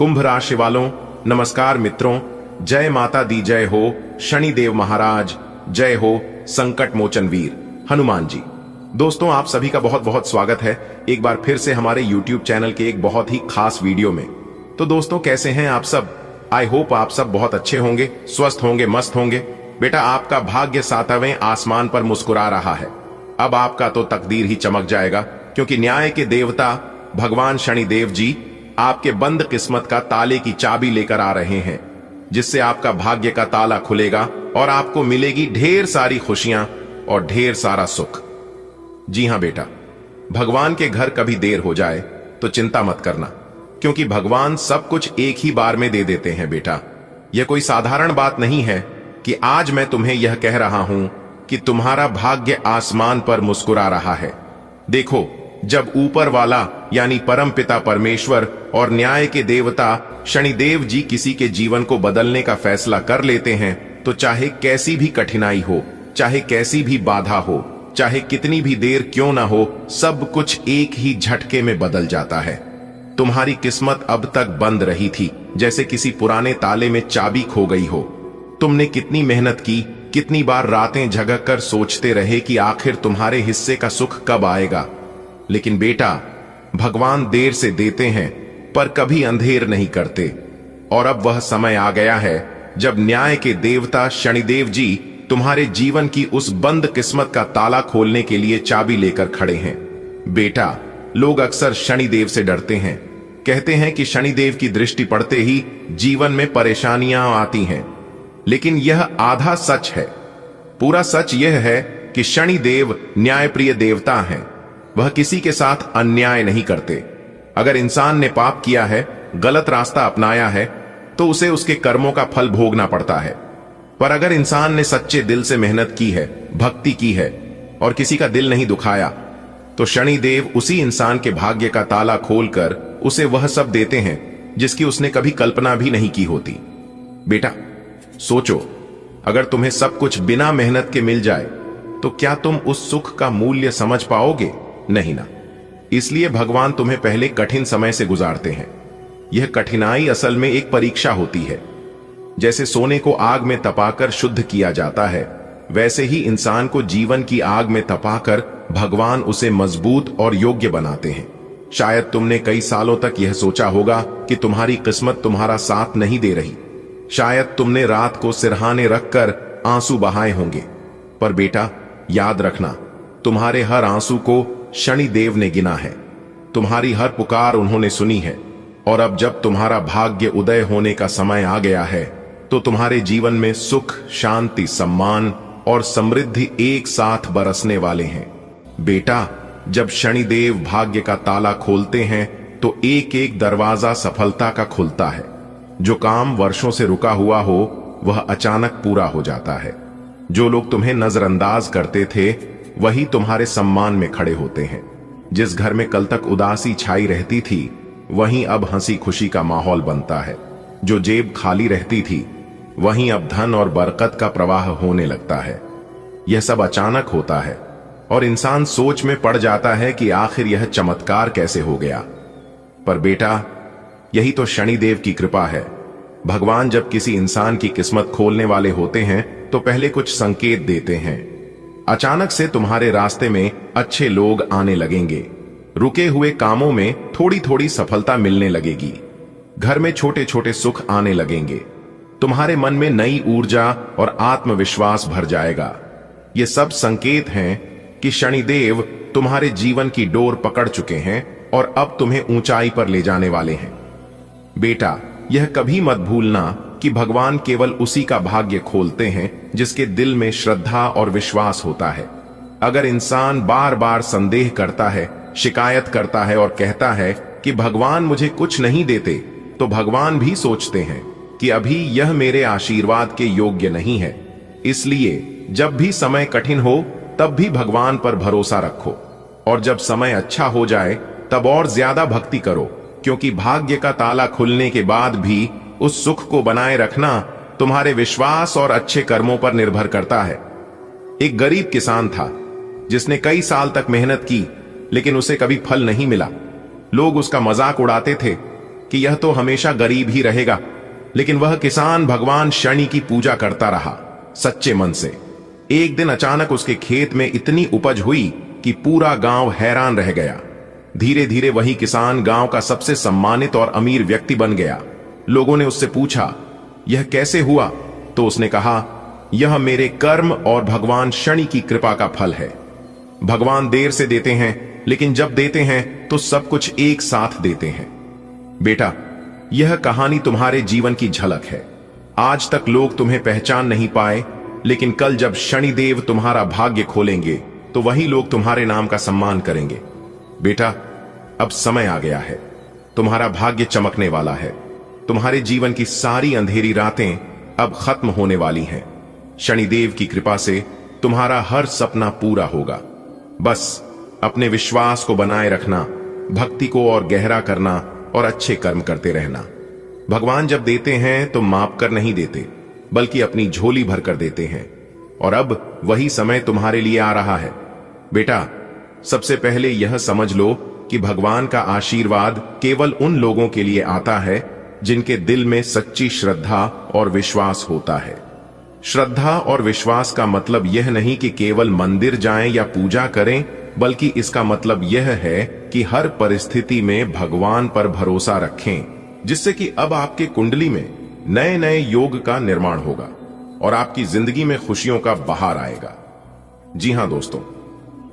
कुंभ राशि वालों, नमस्कार मित्रों। जय माता दी, जय हो शनिदेव महाराज, जय हो संकट मोचन वीर हनुमान जी। दोस्तों, आप सभी का बहुत बहुत स्वागत है एक बार फिर से हमारे YouTube चैनल के एक बहुत ही खास वीडियो में। तो दोस्तों, कैसे हैं आप सब? आई होप आप सब बहुत अच्छे होंगे, स्वस्थ होंगे, मस्त होंगे। बेटा, आपका भाग्य 7वें आसमान पर मुस्कुरा रहा है। अब आपका तो तकदीर ही चमक जाएगा, क्योंकि न्याय के देवता भगवान शनिदेव जी आपके बंद किस्मत का ताले की चाबी लेकर आ रहे हैं, जिससे आपका भाग्य का ताला खुलेगा और आपको मिलेगी ढेर सारी खुशियां और ढेर सारा सुख। जी हां बेटा, भगवान के घर कभी देर हो जाए तो चिंता मत करना, क्योंकि भगवान सब कुछ एक ही बार में दे देते हैं। बेटा, यह कोई साधारण बात नहीं है कि आज मैं तुम्हें यह कह रहा हूं कि तुम्हारा भाग्य आसमान पर मुस्कुरा रहा है। देखो, जब ऊपर वाला यानी परमपिता परमेश्वर और न्याय के देवता शनिदेव जी किसी के जीवन को बदलने का फैसला कर लेते हैं, तो चाहे कैसी भी कठिनाई हो, चाहे कैसी भी बाधा हो, चाहे कितनी भी देर क्यों ना हो, सब कुछ एक ही झटके में बदल जाता है। तुम्हारी किस्मत अब तक बंद रही थी, जैसे किसी पुराने ताले में चाबी खो गई हो। तुमने कितनी मेहनत की, कितनी बार रातें जगह कर सोचते रहे कि आखिर तुम्हारे हिस्से का सुख कब आएगा। लेकिन बेटा, भगवान देर से देते हैं पर कभी अंधेर नहीं करते। और अब वह समय आ गया है जब न्याय के देवता शनिदेव जी तुम्हारे जीवन की उस बंद किस्मत का ताला खोलने के लिए चाबी लेकर खड़े हैं। बेटा, लोग अक्सर शनिदेव से डरते हैं, कहते हैं कि शनिदेव की दृष्टि पड़ते ही जीवन में परेशानियां आती हैं। लेकिन यह आधा सच है। पूरा सच यह है कि शनिदेव न्यायप्रिय देवता हैं। वह किसी के साथ अन्याय नहीं करते। अगर इंसान ने पाप किया है, गलत रास्ता अपनाया है, तो उसे उसके कर्मों का फल भोगना पड़ता है। पर अगर इंसान ने सच्चे दिल से मेहनत की है, भक्ति की है और किसी का दिल नहीं दुखाया, तो शनिदेव उसी इंसान के भाग्य का ताला खोलकर उसे वह सब देते हैं जिसकी उसने कभी कल्पना भी नहीं की होती। बेटा, सोचो, अगर तुम्हें सब कुछ बिना मेहनत के मिल जाए तो क्या तुम उस सुख का मूल्य समझ पाओगे? नहीं ना। इसलिए भगवान तुम्हें पहले कठिन समय से गुजारते हैं। यह कठिनाई असल में एक परीक्षा होती है। जैसे सोने को आग में तपाकर शुद्ध किया जाता है, वैसे ही इंसान को जीवन की आग में तपाकर भगवान उसे मजबूत और योग्य बनाते हैं। शायद तुमने कई सालों तक यह सोचा होगा कि तुम्हारी किस्मत तुम्हारा साथ नहीं दे रही। शायद तुमने रात को सिरहाने रखकर आंसू बहाए होंगे। पर बेटा, याद रखना, तुम्हारे हर आंसू को शनिदेव ने गिना है। तुम्हारी हर पुकार उन्होंने सुनी है। और अब जब तुम्हारा भाग्य उदय होने का समय आ गया है, तो तुम्हारे जीवन में सुख, शांति, सम्मान और समृद्धि एक साथ बरसने वाले हैं। बेटा, जब शनिदेव भाग्य का ताला खोलते हैं, तो एक एक दरवाजा सफलता का खुलता है। जो काम वर्षों से रुका हुआ हो, वह अचानक पूरा हो जाता है। जो लोग तुम्हें नजरअंदाज करते थे, वही तुम्हारे सम्मान में खड़े होते हैं। जिस घर में कल तक उदासी छाई रहती थी, वहीं अब हंसी खुशी का माहौल बनता है। जो जेब खाली रहती थी, वहीं अब धन और बरकत का प्रवाह होने लगता है। यह सब अचानक होता है और इंसान सोच में पड़ जाता है कि आखिर यह चमत्कार कैसे हो गया। पर बेटा, यही तो शनिदेव की कृपा है। भगवान जब किसी इंसान की किस्मत खोलने वाले होते हैं, तो पहले कुछ संकेत देते हैं। अचानक से तुम्हारे रास्ते में अच्छे लोग आने लगेंगे। रुके हुए कामों में थोड़ी थोड़ी सफलता मिलने लगेगी। घर में छोटे छोटे सुख आने लगेंगे। तुम्हारे मन में नई ऊर्जा और आत्मविश्वास भर जाएगा। ये सब संकेत हैं कि शनिदेव तुम्हारे जीवन की डोर पकड़ चुके हैं और अब तुम्हें ऊंचाई पर ले जाने वाले हैं। बेटा, यह कभी मत भूलना कि भगवान केवल उसी का भाग्य खोलते हैं जिसके दिल में श्रद्धा और विश्वास होता है। अगर इंसान बार बार संदेह करता है, शिकायत करता है और कहता है कि भगवान मुझे कुछ नहीं देते, तो भगवान भी सोचते हैं कि अभी यह मेरे आशीर्वाद के योग्य नहीं है। इसलिए जब भी समय कठिन हो, तब भी भगवान पर भरोसा रखो, और जब समय अच्छा हो जाए तब और ज्यादा भक्ति करो, क्योंकि भाग्य का ताला खुलने के बाद भी उस सुख को बनाए रखना तुम्हारे विश्वास और अच्छे कर्मों पर निर्भर करता है। एक गरीब किसान था जिसने कई साल तक मेहनत की, लेकिन उसे कभी फल नहीं मिला। लोग उसका मजाक उड़ाते थे कि यह तो हमेशा गरीब ही रहेगा, लेकिन वह किसान भगवान शनि की पूजा करता रहा सच्चे मन से। एक दिन अचानक उसके खेत में इतनी उपज हुई कि पूरा गांव हैरान रह गया। धीरे धीरे वही किसान गांव का सबसे सम्मानित और अमीर व्यक्ति बन गया। लोगों ने उससे पूछा, यह कैसे हुआ? तो उसने कहा, यह मेरे कर्म और भगवान शनि की कृपा का फल है। भगवान देर से देते हैं, लेकिन जब देते हैं तो सब कुछ एक साथ देते हैं। बेटा, यह कहानी तुम्हारे जीवन की झलक है। आज तक लोग तुम्हें पहचान नहीं पाए, लेकिन कल जब शनिदेव तुम्हारा भाग्य खोलेंगे तो वही लोग तुम्हारे नाम का सम्मान करेंगे। बेटा, अब समय आ गया है, तुम्हारा भाग्य चमकने वाला है। तुम्हारे जीवन की सारी अंधेरी रातें अब खत्म होने वाली हैं। शनिदेव की कृपा से तुम्हारा हर सपना पूरा होगा। बस अपने विश्वास को बनाए रखना, भक्ति को और गहरा करना और अच्छे कर्म करते रहना। भगवान जब देते हैं तो माप कर नहीं देते, बल्कि अपनी झोली भर कर देते हैं। और अब वही समय तुम्हारे लिए आ रहा है। बेटा, सबसे पहले यह समझ लो कि भगवान का आशीर्वाद केवल उन लोगों के लिए आता है जिनके दिल में सच्ची श्रद्धा और विश्वास होता है। श्रद्धा और विश्वास का मतलब यह नहीं कि केवल मंदिर जाएं या पूजा करें, बल्कि इसका मतलब यह है कि हर परिस्थिति में भगवान पर भरोसा रखें, जिससे कि अब आपके कुंडली में नए नए योग का निर्माण होगा और आपकी जिंदगी में खुशियों का बहार आएगा। जी हां दोस्तों,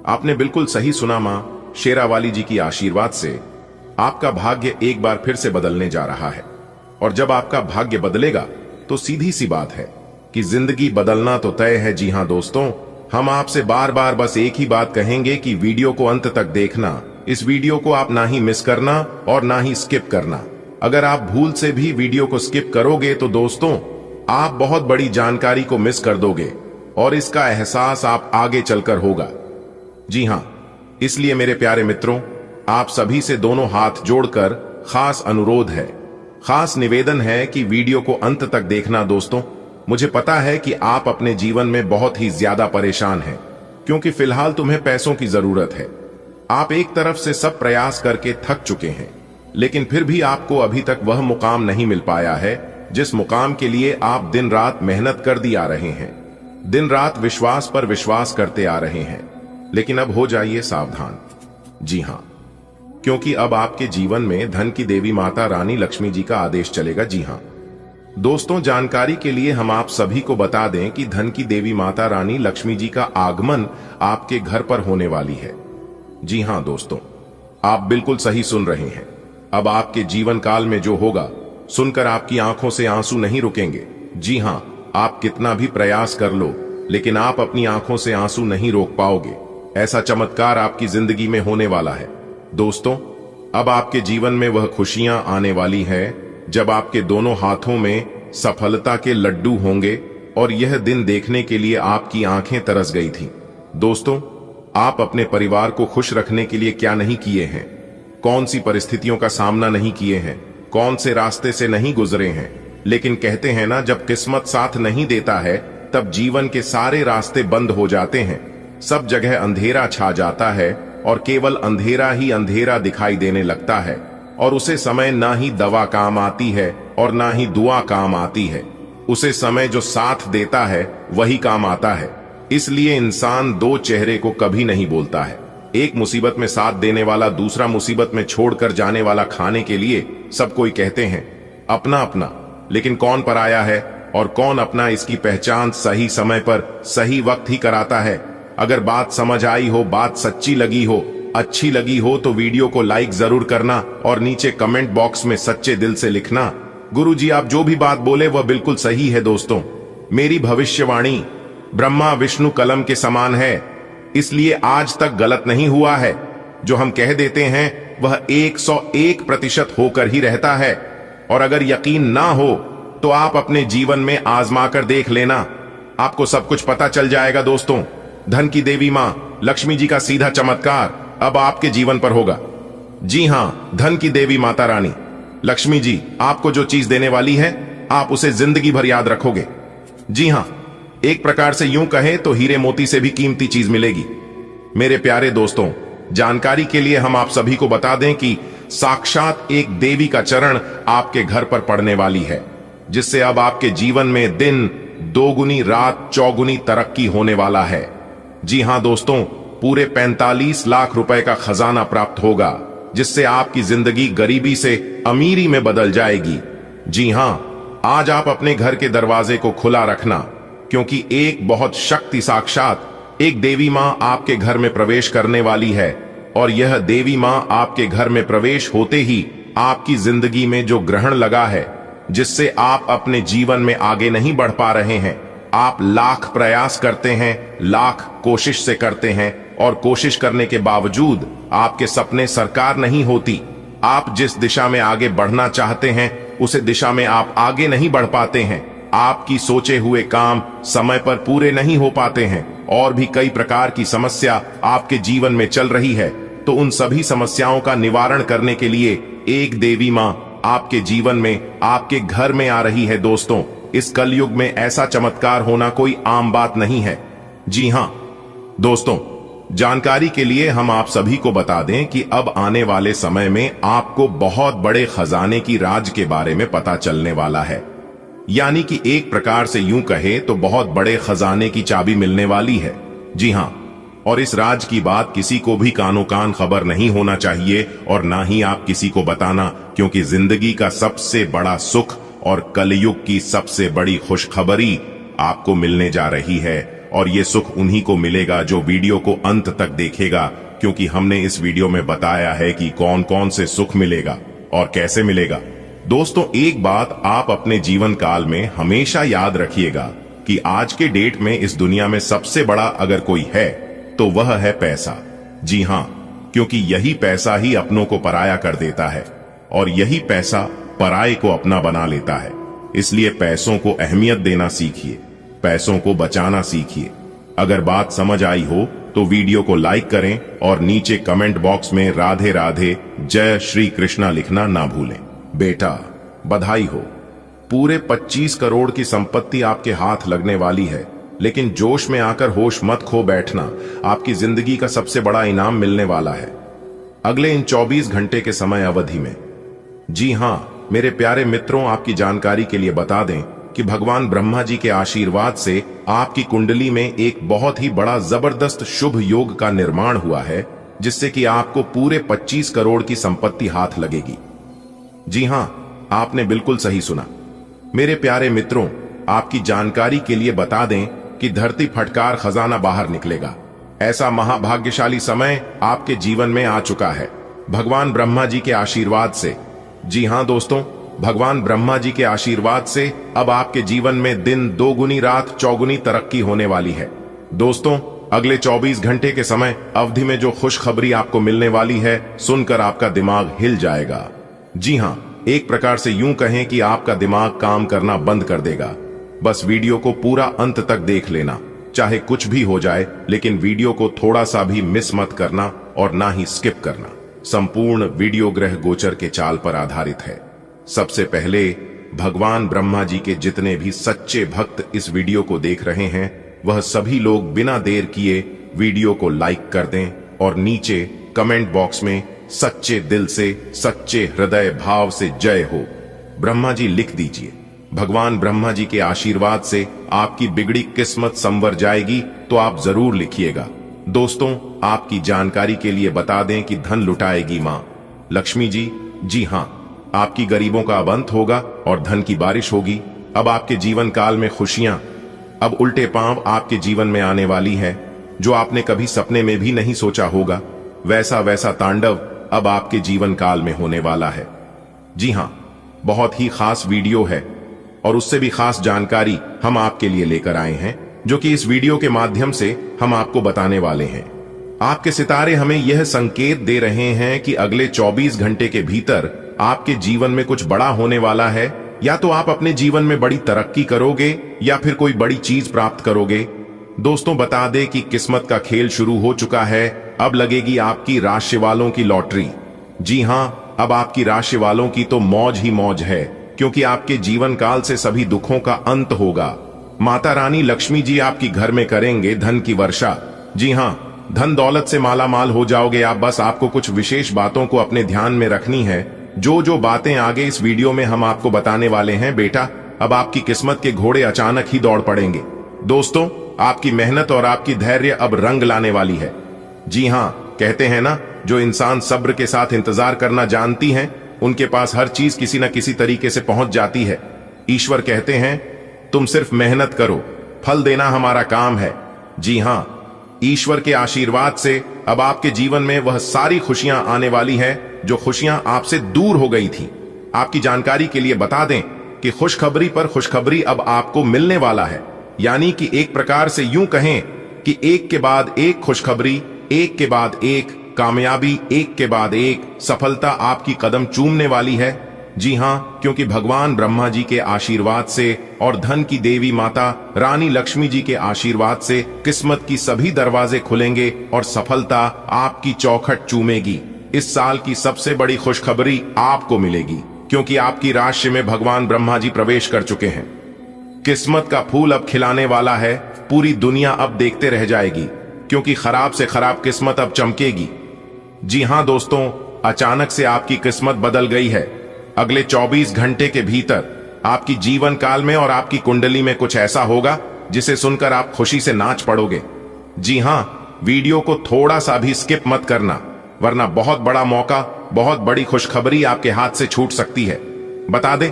आपने बिल्कुल सही सुना। मां शेरावाली जी की आशीर्वाद से आपका भाग्य एक बार फिर से बदलने जा रहा है। और जब आपका भाग्य बदलेगा तो सीधी सी बात है कि जिंदगी बदलना तो तय है। जी हां दोस्तों, हम आपसे बार बार बस एक ही बात कहेंगे कि वीडियो को अंत तक देखना। इस वीडियो को आप ना ही मिस करना और ना ही स्किप करना। अगर आप भूल से भी वीडियो को स्किप करोगे तो दोस्तों, आप बहुत बड़ी जानकारी को मिस कर दोगे और इसका एहसास आप आगे चलकर होगा। जी हां, इसलिए मेरे प्यारे मित्रों, आप सभी से दोनों हाथ जोड़कर खास अनुरोध है, खास निवेदन है कि वीडियो को अंत तक देखना। दोस्तों, मुझे पता है कि आप अपने जीवन में बहुत ही ज्यादा परेशान हैं, क्योंकि फिलहाल तुम्हें पैसों की जरूरत है। आप एक तरफ से सब प्रयास करके थक चुके हैं, लेकिन फिर भी आपको अभी तक वह मुकाम नहीं मिल पाया है जिस मुकाम के लिए आप दिन रात मेहनत कर दी आ रहे हैं, दिन रात विश्वास पर विश्वास करते आ रहे हैं। लेकिन अब हो जाइए सावधान। जी हां, क्योंकि अब आपके जीवन में धन की देवी माता रानी लक्ष्मी जी का आदेश चलेगा। जी हां दोस्तों, जानकारी के लिए हम आप सभी को बता दें कि धन की देवी माता रानी लक्ष्मी जी का आगमन आपके घर पर होने वाली है। जी हां दोस्तों, आप बिल्कुल सही सुन रहे हैं। अब आपके जीवन काल में जो होगा, सुनकर आपकी आंखों से आंसू नहीं रुकेंगे। जी हां, आप कितना भी प्रयास कर लो, लेकिन आप अपनी आंखों से आंसू नहीं रोक पाओगे। ऐसा चमत्कार आपकी जिंदगी में होने वाला है। दोस्तों, अब आपके जीवन में वह खुशियां आने वाली है जब आपके दोनों हाथों में सफलता के लड्डू होंगे, और यह दिन देखने के लिए आपकी आंखें तरस गई थीं। दोस्तों, आप अपने परिवार को खुश रखने के लिए क्या नहीं किए हैं, कौन सी परिस्थितियों का सामना नहीं किए हैं, कौन से रास्ते से नहीं गुजरे हैं। लेकिन कहते हैं ना, जब किस्मत साथ नहीं देता है तब जीवन के सारे रास्ते बंद हो जाते हैं, सब जगह अंधेरा छा जाता है और केवल अंधेरा ही अंधेरा दिखाई देने लगता है। और उसे समय ना ही दवा काम आती है और ना ही दुआ काम आती है। उसे समय जो साथ देता है वही काम आता है। इसलिए इंसान दो चेहरे को कभी नहीं बोलता है। एक मुसीबत में साथ देने वाला, दूसरा मुसीबत में छोड़कर जाने वाला। खाने के लिए सब कोई कहते हैं अपना अपना, लेकिन कौन पराया है और कौन अपना, इसकी पहचान सही समय पर सही वक्त ही कराता है। अगर बात समझ आई हो, बात सच्ची लगी हो, अच्छी लगी हो तो वीडियो को लाइक जरूर करना और नीचे कमेंट बॉक्स में सच्चे दिल से लिखना, गुरुजी आप जो भी बात बोले वह बिल्कुल सही है। दोस्तों, मेरी भविष्यवाणी ब्रह्मा विष्णु कलम के समान है, इसलिए आज तक गलत नहीं हुआ है। जो हम कह देते हैं वह 101% होकर ही रहता है। और अगर यकीन ना हो तो आप अपने जीवन में आजमा कर देख लेना, आपको सब कुछ पता चल जाएगा। दोस्तों, धन की देवी मां लक्ष्मी जी का सीधा चमत्कार अब आपके जीवन पर होगा। जी हां, धन की देवी माता रानी लक्ष्मी जी आपको जो चीज देने वाली है, आप उसे जिंदगी भर याद रखोगे। जी हां, एक प्रकार से यूं कहें तो हीरे मोती से भी कीमती चीज मिलेगी। मेरे प्यारे दोस्तों, जानकारी के लिए हम आप सभी को बता दें कि साक्षात एक देवी का चरण आपके घर पर पड़ने वाली है, जिससे अब आपके जीवन में दिन दोगुनी रात चौगुनी तरक्की होने वाला है। जी हां दोस्तों, पूरे 45 लाख रुपए का खजाना प्राप्त होगा, जिससे आपकी जिंदगी गरीबी से अमीरी में बदल जाएगी। जी हां, आज आप अपने घर के दरवाजे को खुला रखना, क्योंकि एक बहुत शक्ति साक्षात एक देवी मां आपके घर में प्रवेश करने वाली है। और यह देवी मां आपके घर में प्रवेश होते ही आपकी जिंदगी में जो ग्रहण लगा है, जिससे आप अपने जीवन में आगे नहीं बढ़ पा रहे हैं, आप लाख प्रयास करते हैं, लाख कोशिश से करते हैं, और कोशिश करने के बावजूद आपके सपने साकार नहीं होती। आप जिस दिशा में आगे बढ़ना चाहते हैं, उसे दिशा में आप आगे नहीं बढ़ पाते हैं। आपकी सोचे हुए काम समय पर पूरे नहीं हो पाते हैं, और भी कई प्रकार की समस्या आपके जीवन में चल रही है। तो उन सभी समस्याओं का निवारण करने के लिए एक देवी मां आपके जीवन में, आपके घर में आ रही है। दोस्तों, इस कलयुग में ऐसा चमत्कार होना कोई आम बात नहीं है। जी हां दोस्तों, जानकारी के लिए हम आप सभी को बता दें कि अब आने वाले समय में आपको बहुत बड़े खजाने की राज के बारे में पता चलने वाला है। यानी कि एक प्रकार से यूं कहे तो बहुत बड़े खजाने की चाबी मिलने वाली है। जी हां, और इस राज की बात किसी को भी कानो कान खबर नहीं होना चाहिए, और ना ही आप किसी को बताना, क्योंकि जिंदगी का सबसे बड़ा सुख और कलयुग की सबसे बड़ी खुशखबरी आपको मिलने जा रही है। और ये सुख उन्हीं को मिलेगा जो वीडियो को अंत तक देखेगा, क्योंकि हमने इस वीडियो में बताया है कि कौन कौन से सुख मिलेगा और कैसे मिलेगा। दोस्तों, एक बात आप अपने जीवन काल में हमेशा याद रखिएगा कि आज के डेट में इस दुनिया में सबसे बड़ा अगर कोई है तो वह है पैसा। जी हां, क्योंकि यही पैसा ही अपनों को पराया कर देता है, और यही पैसा पराये को अपना बना लेता है। इसलिए पैसों को अहमियत देना सीखिए, पैसों को बचाना सीखिए। अगर बात समझ आई हो तो वीडियो को लाइक करें, और नीचे कमेंट बॉक्स में राधे राधे जय श्री कृष्णा लिखना ना भूलें। बेटा, बधाई हो, पूरे 25 करोड़ की संपत्ति आपके हाथ लगने वाली है। लेकिन जोश में आकर होश मत खो बैठना, आपकी जिंदगी का सबसे बड़ा इनाम मिलने वाला है अगले इन 24 घंटे के समय अवधि में। जी हां मेरे प्यारे मित्रों, आपकी जानकारी के लिए बता दें कि भगवान ब्रह्मा जी के आशीर्वाद से आपकी कुंडली में एक बहुत ही बड़ा जबरदस्त शुभ योग का निर्माण हुआ है, जिससे कि आपको पूरे 25 करोड़ की संपत्ति हाथ लगेगी। जी हां, आपने बिल्कुल सही सुना। मेरे प्यारे मित्रों, आपकी जानकारी के लिए बता दें कि धरती फटकार खजाना बाहर निकलेगा। ऐसा महाभाग्यशाली समय आपके जीवन में आ चुका है भगवान ब्रह्मा जी के आशीर्वाद से। जी हां दोस्तों, भगवान ब्रह्मा जी के आशीर्वाद से अब आपके जीवन में दिन दोगुनी रात चौगुनी तरक्की होने वाली है। दोस्तों, अगले 24 घंटे के समय अवधि में जो खुशखबरी आपको मिलने वाली है, सुनकर आपका दिमाग हिल जाएगा। जी हां, एक प्रकार से यूं कहें कि आपका दिमाग काम करना बंद कर देगा। बस वीडियो को पूरा अंत तक देख लेना, चाहे कुछ भी हो जाए, लेकिन वीडियो को थोड़ा सा भी मिस मत करना और ना ही स्किप करना। संपूर्ण वीडियो ग्रह गोचर के चाल पर आधारित है। सबसे पहले भगवान ब्रह्मा जी के जितने भी सच्चे भक्त इस वीडियो को देख रहे हैं, वह सभी लोग बिना देर किए वीडियो को लाइक कर दें, और नीचे कमेंट बॉक्स में सच्चे दिल से, सच्चे हृदय भाव से जय हो ब्रह्मा जी लिख दीजिए। भगवान ब्रह्मा जी के आशीर्वाद से आपकी बिगड़ी किस्मत संवर जाएगी, तो आप जरूर लिखिएगा। दोस्तों, आपकी जानकारी के लिए बता दें कि धन लुटाएगी मां लक्ष्मी जी। जी हां, आपकी गरीबों का अब अंत होगा और धन की बारिश होगी। अब आपके जीवन काल में खुशियां अब उल्टे पांव आपके जीवन में आने वाली है। जो आपने कभी सपने में भी नहीं सोचा होगा, वैसा वैसा तांडव अब आपके जीवन काल में होने वाला है। जी हां, बहुत ही खास वीडियो है, और उससे भी खास जानकारी हम आपके लिए लेकर आए हैं, जो कि इस वीडियो के माध्यम से हम आपको बताने वाले हैं। आपके सितारे हमें यह संकेत दे रहे हैं कि अगले 24 घंटे के भीतर आपके जीवन में कुछ बड़ा होने वाला है। या तो आप अपने जीवन में बड़ी तरक्की करोगे, या फिर कोई बड़ी चीज प्राप्त करोगे। दोस्तों, बता दें कि किस्मत का खेल शुरू हो चुका है। अब लगेगी आपकी राशि वालों की लॉटरी। जी हां, अब आपकी राशि वालों की तो मौज ही मौज है, क्योंकि आपके जीवन काल से सभी दुखों का अंत होगा। माता रानी लक्ष्मी जी आपकी घर में करेंगे धन की वर्षा। जी हां, धन दौलत से माला माल हो जाओगे आप। बस आपको कुछ विशेष बातों को अपने ध्यान में रखनी है। जो बातें आगे इस वीडियो में हम आपको बताने वाले हैं बेटा, अब आपकी किस्मत के घोड़े अचानक ही दौड़ पड़ेंगे। दोस्तों, आपकी मेहनत और आपकी धैर्य अब रंग लाने वाली है। जी हाँ, कहते हैं ना, जो इंसान सब्र के साथ इंतजार करना जानती हैं, उनके पास हर चीज किसी न किसी तरीके से पहुंच जाती है। ईश्वर कहते हैं, तुम सिर्फ मेहनत करो, फल देना हमारा काम है। जी हाँ, ईश्वर के आशीर्वाद से अब आपके जीवन में वह सारी खुशियां आने वाली है जो खुशियां आपसे दूर हो गई थी। आपकी जानकारी के लिए बता दें कि खुशखबरी पर खुशखबरी अब आपको मिलने वाला है। यानी कि एक प्रकार से यूं कहें कि एक के बाद एक खुशखबरी, एक के बाद एक कामयाबी, एक के बाद एक सफलता आपकी कदम चूमने वाली है। जी हाँ, क्योंकि भगवान ब्रह्मा जी के आशीर्वाद से और धन की देवी माता रानी लक्ष्मी जी के आशीर्वाद से किस्मत की सभी दरवाजे खुलेंगे और सफलता आपकी चौखट चूमेगी। इस साल की सबसे बड़ी खुशखबरी आपको मिलेगी, क्योंकि आपकी राशि में भगवान ब्रह्मा जी प्रवेश कर चुके हैं। किस्मत का फूल अब खिलाने वाला है। पूरी दुनिया अब देखते रह जाएगी, क्योंकि खराब से खराब किस्मत अब चमकेगी। जी हाँ दोस्तों, अचानक से आपकी किस्मत बदल गई है। अगले 24 घंटे के भीतर आपकी जीवन काल में और आपकी कुंडली में कुछ ऐसा होगा जिसे सुनकर आप खुशी से नाच पड़ोगे। जी हाँ, वीडियो को थोड़ा सा भी स्किप मत करना, वरना बहुत बड़ा मौका, बहुत बड़ी खुशखबरी आपके हाथ से छूट सकती है। बता दें,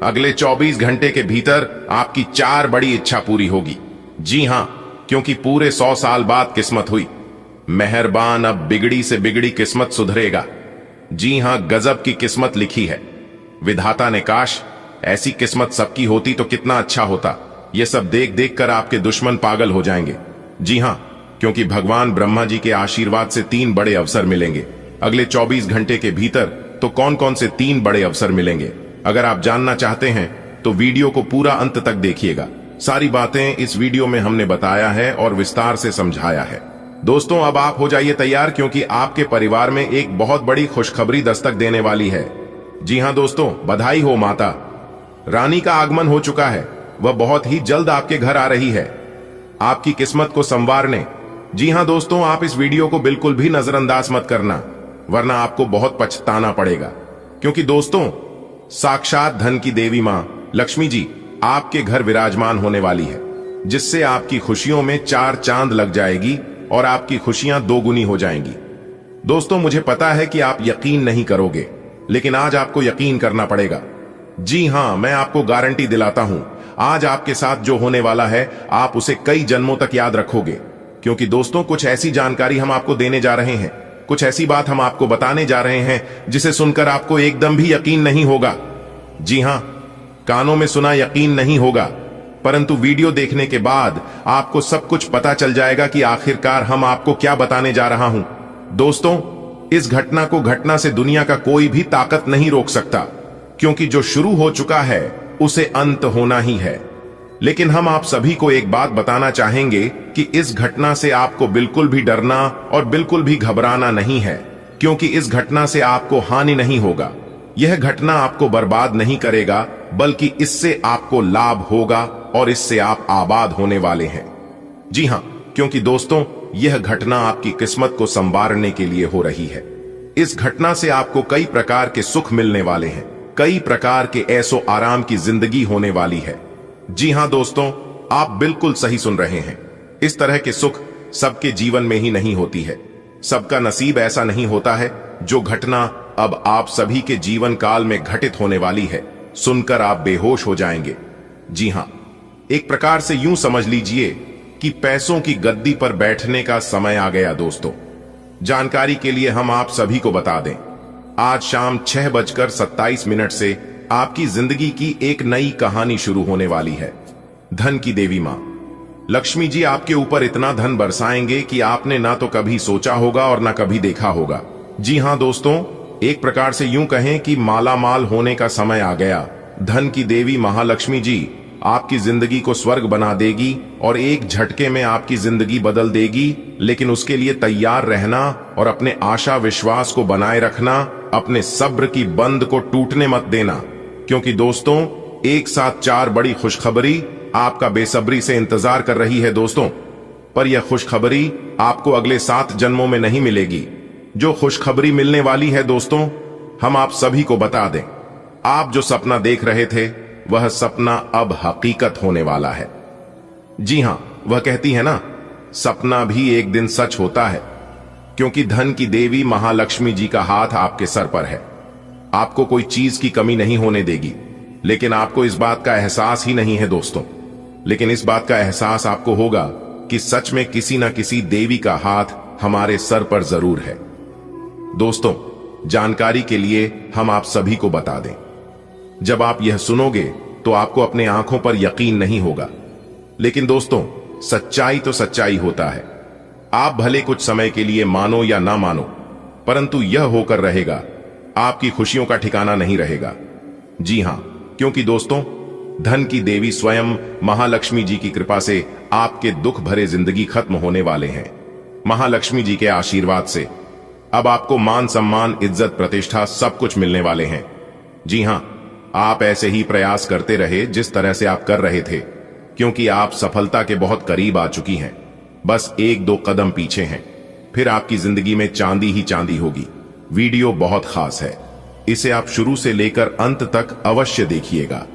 अगले 24 घंटे के भीतर आपकी 4 बड़ी इच्छा पूरी होगी। जी हाँ, क्योंकि पूरे 100 साल बाद किस्मत हुई। मेहरबान, अब बिगड़ी से बिगड़ी किस्मत सुधरेगा। जी हाँ, गजब की किस्मत लिखी है। विधाता ने काश ऐसी किस्मत सबकी होती तो कितना अच्छा होता। ये सब देख देख कर आपके दुश्मन पागल हो जाएंगे। जी हाँ, क्योंकि भगवान ब्रह्मा जी के आशीर्वाद से 3 बड़े अवसर मिलेंगे। अगले 24 घंटे के भीतर तो कौन कौन से 3 बड़े अवसर मिलेंगे, अगर आप जानना चाहते हैं तो वीडियो को पूरा अंत तक देखिएगा। सारी बातें इस वीडियो में हमने बताया है और विस्तार से समझाया है। दोस्तों, अब आप हो जाइए तैयार, क्योंकि आपके परिवार में एक बहुत बड़ी खुशखबरी दस्तक देने वाली है। जी हां दोस्तों, बधाई हो। माता रानी का आगमन हो चुका है। वह बहुत ही जल्द आपके घर आ रही है, आपकी किस्मत को संवारने। जी हां दोस्तों, आप इस वीडियो को बिल्कुल भी नजरअंदाज मत करना, वरना आपको बहुत पछताना पड़ेगा। क्योंकि दोस्तों, साक्षात धन की देवी मां लक्ष्मी जी आपके घर विराजमान होने वाली है, जिससे आपकी खुशियों में 4 चांद लग जाएगी और आपकी खुशियां 2 गुनी हो जाएंगी। दोस्तों, मुझे पता है कि आप यकीन नहीं करोगे, लेकिन आज आपको यकीन करना पड़ेगा। जी हां, मैं आपको गारंटी दिलाता हूं, आज आपके साथ जो होने वाला है आप उसे कई जन्मों तक याद रखोगे। क्योंकि दोस्तों, कुछ ऐसी जानकारी हम आपको देने जा रहे हैं, कुछ ऐसी बात हम आपको बताने जा रहे हैं जिसे सुनकर आपको एकदम भी यकीन नहीं होगा। जी हां, कानों में सुना यकीन नहीं होगा, परंतु वीडियो देखने के बाद आपको सब कुछ पता चल जाएगा कि आखिरकार हम आपको क्या बताने जा रहा हूं। दोस्तों, इस घटना को घटना से दुनिया का कोई भी ताकत नहीं रोक सकता, क्योंकि जो शुरू हो चुका है उसे अंत होना ही है। लेकिन हम आप सभी को एक बात बताना चाहेंगे कि इस घटना से आपको बिल्कुल भी डरना और बिल्कुल भी घबराना नहीं है, क्योंकि इस घटना से आपको हानि नहीं होगा। यह घटना आपको बर्बाद नहीं करेगा, बल्कि इससे आपको लाभ होगा और इससे आप आबाद होने वाले हैं। जी हां, क्योंकि दोस्तों, यह घटना आपकी किस्मत को संवारने के लिए हो रही है। इस घटना से आपको कई प्रकार के सुख मिलने वाले हैं, कई प्रकार के ऐसो आराम की जिंदगी होने वाली है। जी हां दोस्तों, आप बिल्कुल सही सुन रहे हैं। इस तरह के सुख सबके जीवन में ही नहीं होती है, सबका नसीब ऐसा नहीं होता है। जो घटना अब आप सभी के जीवन काल में घटित होने वाली है, सुनकर आप बेहोश हो जाएंगे। जी हां, एक प्रकार से यूं समझ लीजिए कि पैसों की गद्दी पर बैठने का समय आ गया। दोस्तों, जानकारी के लिए हम आप सभी को बता दें, आज शाम 6:27 से आपकी जिंदगी की एक नई कहानी शुरू होने वाली है। धन की देवी मां लक्ष्मी जी आपके ऊपर इतना धन बरसाएंगे कि आपने ना तो कभी सोचा होगा और ना कभी देखा होगा। जी हां दोस्तों, एक प्रकार से यूं कहें कि माला माल होने का समय आ गया। धन की देवी महालक्ष्मी जी आपकी जिंदगी को स्वर्ग बना देगी और एक झटके में आपकी जिंदगी बदल देगी। लेकिन उसके लिए तैयार रहना और अपने आशा विश्वास को बनाए रखना, अपने सब्र की बंद को टूटने मत देना, क्योंकि दोस्तों, एक साथ 4 बड़ी खुशखबरी आपका बेसब्री से इंतजार कर रही है। दोस्तों, पर यह खुशखबरी आपको अगले 7 जन्मों में नहीं मिलेगी। जो खुशखबरी मिलने वाली है दोस्तों, हम आप सभी को बता दें, आप जो सपना देख रहे थे वह सपना अब हकीकत होने वाला है। जी हां, वह कहती है ना, सपना भी एक दिन सच होता है, क्योंकि धन की देवी महालक्ष्मी जी का हाथ आपके सर पर है। आपको कोई चीज की कमी नहीं होने देगी, लेकिन आपको इस बात का एहसास ही नहीं है दोस्तों। लेकिन इस बात का एहसास आपको होगा कि सच में किसी ना किसी देवी का हाथ हमारे सर पर जरूर है। दोस्तों, जानकारी के लिए हम आप सभी को बता दें, जब आप यह सुनोगे तो आपको अपने आंखों पर यकीन नहीं होगा, लेकिन दोस्तों सच्चाई तो सच्चाई होता है। आप भले कुछ समय के लिए मानो या ना मानो, परंतु यह होकर रहेगा, आपकी खुशियों का ठिकाना नहीं रहेगा। जी हां, क्योंकि दोस्तों धन की देवी स्वयं महालक्ष्मी जी की कृपा से आपके दुख भरे जिंदगी खत्म होने वाले हैं। महालक्ष्मी जी के आशीर्वाद से अब आपको मान सम्मान, इज्जत, प्रतिष्ठा सब कुछ मिलने वाले हैं। जी हां, आप ऐसे ही प्रयास करते रहे जिस तरह से आप कर रहे थे, क्योंकि आप सफलता के बहुत करीब आ चुकी हैं। बस 1-2 कदम पीछे हैं, फिर आपकी जिंदगी में चांदी ही चांदी होगी। वीडियो बहुत खास है, इसे आप शुरू से लेकर अंत तक अवश्य देखिएगा।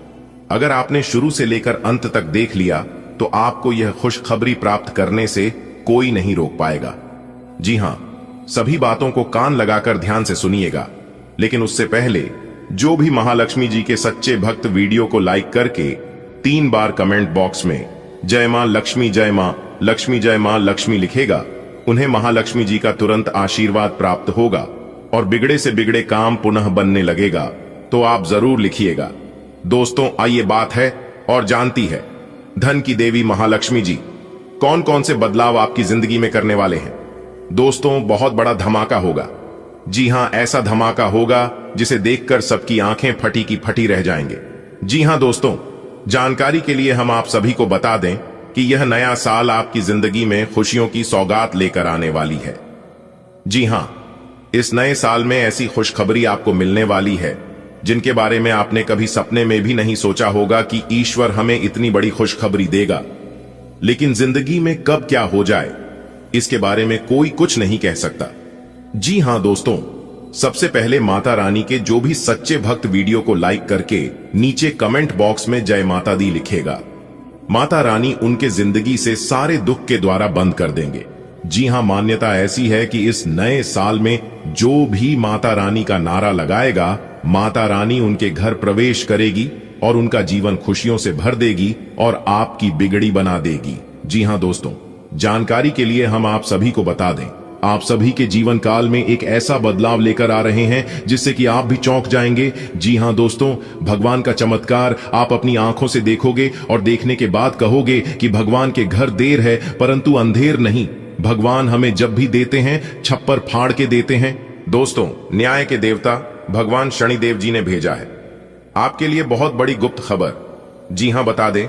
अगर आपने शुरू से लेकर अंत तक देख लिया तो आपको यह खुशखबरी प्राप्त करने से कोई नहीं रोक पाएगा। जी हां, सभी बातों को कान लगाकर ध्यान से सुनिएगा, लेकिन उससे पहले जो भी महालक्ष्मी जी के सच्चे भक्त वीडियो को लाइक करके 3 बार कमेंट बॉक्स में जय मां लक्ष्मी, जय मां लक्ष्मी, जय मां लक्ष्मी लिखेगा, उन्हें महालक्ष्मी जी का तुरंत आशीर्वाद प्राप्त होगा और बिगड़े से बिगड़े काम पुनः बनने लगेगा। तो आप जरूर लिखिएगा। दोस्तों, आइए बात है और जानती है धन की देवी महालक्ष्मी जी कौन कौन से बदलाव आपकी जिंदगी में करने वाले हैं। दोस्तों, बहुत बड़ा धमाका होगा। जी हां, ऐसा धमाका होगा जिसे देखकर सबकी आंखें फटी की फटी रह जाएंगे। जी हां दोस्तों, जानकारी के लिए हम आप सभी को बता दें कि यह नया साल आपकी जिंदगी में खुशियों की सौगात लेकर आने वाली है। जी हां, इस नए साल में ऐसी खुशखबरी आपको मिलने वाली है जिनके बारे में आपने कभी सपने में भी नहीं सोचा होगा कि ईश्वर हमें इतनी बड़ी खुशखबरी देगा। लेकिन जिंदगी में कब क्या हो जाए इसके बारे में कोई कुछ नहीं कह सकता। जी हां दोस्तों, सबसे पहले माता रानी के जो भी सच्चे भक्त वीडियो को लाइक करके नीचे कमेंट बॉक्स में जय माता दी लिखेगा, माता रानी उनके जिंदगी से सारे दुख के द्वारा बंद कर देंगे। जी हां, मान्यता ऐसी है कि इस नए साल में जो भी माता रानी का नारा लगाएगा, माता रानी उनके घर प्रवेश करेगी और उनका जीवन खुशियों से भर देगी और आपकी बिगड़ी बना देगी। जी हां दोस्तों, जानकारी के लिए हम आप सभी को बता दें, आप सभी के जीवन काल में एक ऐसा बदलाव लेकर आ रहे हैं जिससे कि आप भी चौंक जाएंगे। जी हां दोस्तों, भगवान का चमत्कार आप अपनी आंखों से देखोगे और देखने के बाद कहोगे कि भगवान के घर देर है परंतु अंधेर नहीं। भगवान हमें जब भी देते हैं छप्पर फाड़ के देते हैं। दोस्तों, न्याय के देवता भगवान शनिदेव जी ने भेजा है आपके लिए बहुत बड़ी गुप्त खबर। जी हां, बता दें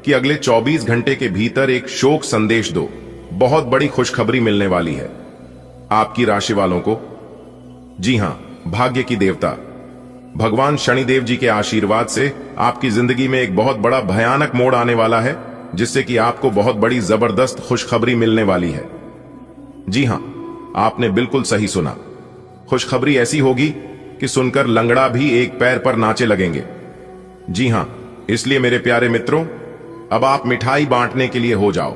कि अगले 24 घंटे के भीतर एक शोक संदेश दो, बहुत बड़ी खुशखबरी मिलने वाली है आपकी राशि वालों को। जी हां, भाग्य की देवता भगवान शनिदेव जी के आशीर्वाद से आपकी जिंदगी में एक बहुत बड़ा भयानक मोड़ आने वाला है, जिससे कि आपको बहुत बड़ी जबरदस्त खुशखबरी मिलने वाली है। जी हां, आपने बिल्कुल सही सुना। खुशखबरी ऐसी होगी कि सुनकर लंगड़ा भी एक पैर पर नाचे लगेंगे। जी हां, इसलिए मेरे प्यारे मित्रों, अब आप मिठाई बांटने के लिए हो जाओ